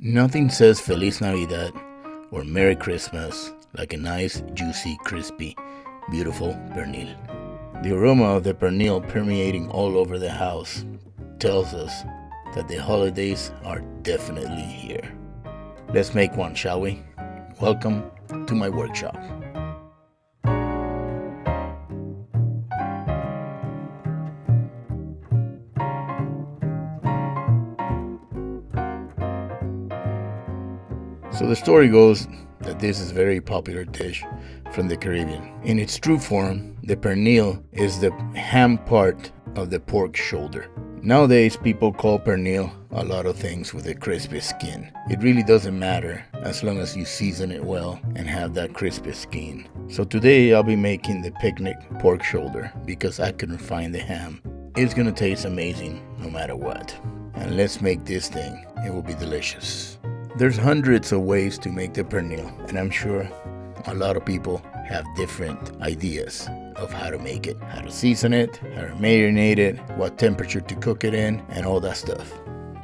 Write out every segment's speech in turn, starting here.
Nothing says Feliz Navidad or Merry Christmas like a nice, juicy, crispy, beautiful pernil. The aroma of the pernil permeating all over the house tells us that the holidays are definitely here. Let's make one, shall we? Welcome to my workshop. So the story goes that this is a very popular dish from the Caribbean. In its true form, the pernil is the ham part of the pork shoulder. Nowadays, people call pernil a lot of things with a crispy skin. It really doesn't matter as long as you season it well and have that crispy skin. So today I'll be making the picnic pork shoulder because I couldn't find the ham. It's gonna taste amazing no matter what. And let's make this thing. It will be delicious. There's hundreds of ways to make the pernil, and I'm sure a lot of people have different ideas of how to make it, how to season it, how to marinate it, what temperature to cook it in, and all that stuff.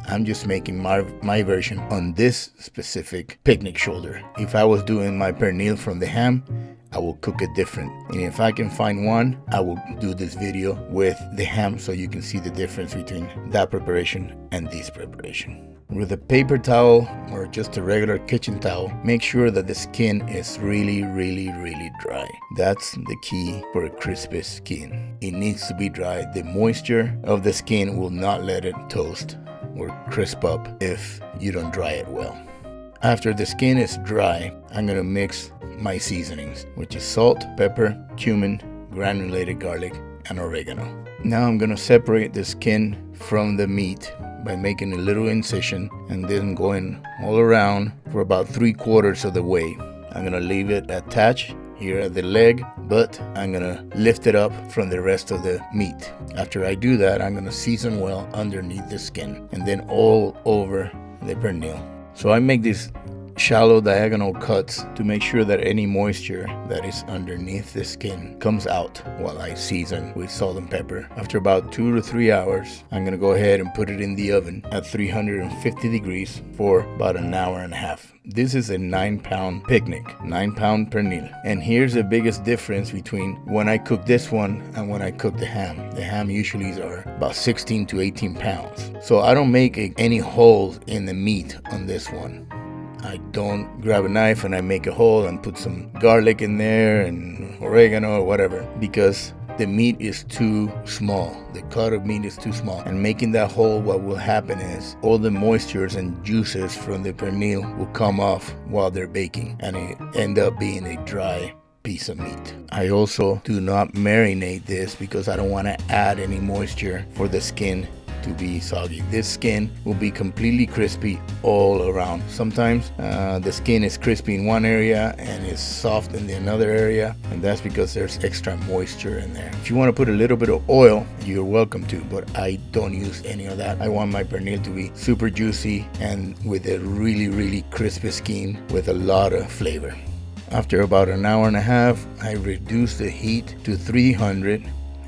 I'm just making my version on this specific picnic shoulder. If I was doing my pernil from the ham, I will cook it different. And if I can find one, I will do this video with the ham so you can see the difference between that preparation and this preparation. With a paper towel or just a regular kitchen towel, make sure that the skin is really dry. That's the key for a crispy skin. It needs to be dry. The moisture of the skin will not let it toast or crisp up if you don't dry it well. After the skin is dry, I'm gonna mix my seasonings, which is salt, pepper, cumin, granulated garlic, and oregano. Now I'm gonna separate the skin from the meat by making a little incision and then going all around for about 3/4 of the way. I'm gonna leave it attached here at the leg, but I'm gonna lift it up from the rest of the meat. After I do that, I'm gonna season well underneath the skin and then all over the pernil. So I make these shallow diagonal cuts to make sure that any moisture that is underneath the skin comes out while I season with salt and pepper. After about 2 to 3 hours, I'm gonna go ahead and put it in the oven at 350 degrees for about an hour and a half. This is a 9-pound picnic, 9-pound pernil. And here's the biggest difference between when I cook this one and when I cook the ham. The ham usually are about 16 to 18 pounds. So I don't make any holes in the meat on this one. I don't grab a knife and I make a hole and put some garlic in there and oregano or whatever, because the meat is too small. The cut of meat is too small. And making that hole, what will happen is all the moistures and juices from the pernil will come off while they're baking, and it end up being a dry piece of meat. I also do not marinate this because I don't want to add any moisture for the skin to be soggy. This skin will be completely crispy all around. Sometimes the skin is crispy in one area and is soft in another area, and that's because there's extra moisture in there. If you want to put a little bit of oil, you're welcome to, but I don't use any of that. I want my pernil to be super juicy and with a really crispy skin with a lot of flavor. After about an hour and a half, I reduce the heat to 300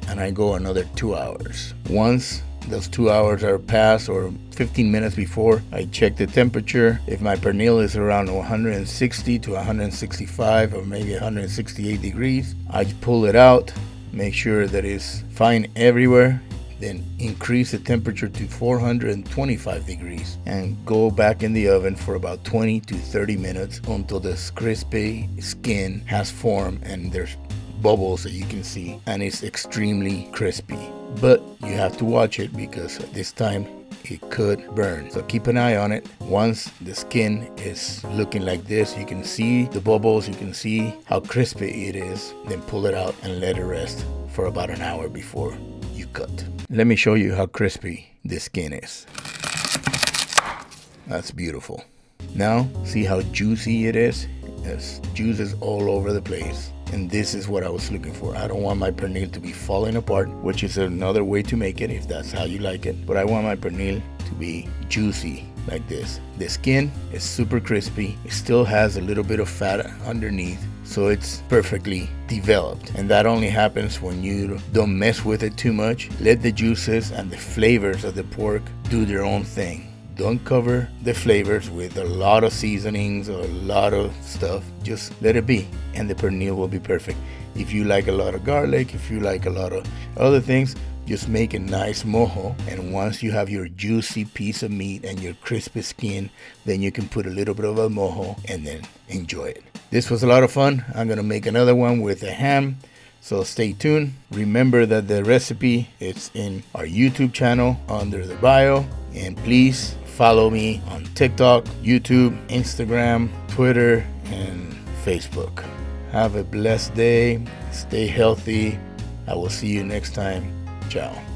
and I go another 2 hours. Once those 2 hours are passed, or 15 minutes before, I check the temperature. If my pernil is around 160 to 165 or maybe 168 degrees, I pull it out, make sure that it's fine everywhere, then increase the temperature to 425 degrees and go back in the oven for about 20 to 30 minutes until this crispy skin has formed and there's bubbles that you can see and it's extremely crispy. But you have to watch it because at this time it could burn. So keep an eye on it. Once the skin is looking like this, you can see the bubbles, you can see how crispy it is, then pull it out and let it rest for about an hour before you cut. Let me show you how crispy the skin is. That's beautiful. Now see how juicy it is? There's juices all over the place. And this is what I was looking for. I don't want my pernil to be falling apart, which is another way to make it if that's how you like it. But I want my pernil to be juicy like this. The skin is super crispy. It still has a little bit of fat underneath, so it's perfectly developed. And that only happens when you don't mess with it too much. Let the juices and the flavors of the pork do their own thing. Don't cover the flavors with a lot of seasonings or a lot of stuff. Just let it be, and the pernil will be perfect. If you like a lot of garlic, if you like a lot of other things, just make a nice mojo, and once you have your juicy piece of meat and your crispy skin, then you can put a little bit of a mojo and then enjoy it. This was a lot of fun. I'm gonna make another one with a ham, so stay tuned. Remember that the recipe is in our YouTube channel under the bio, and please follow me on TikTok, YouTube, Instagram, Twitter, and Facebook. Have a blessed day. Stay healthy. I will see you next time. Ciao.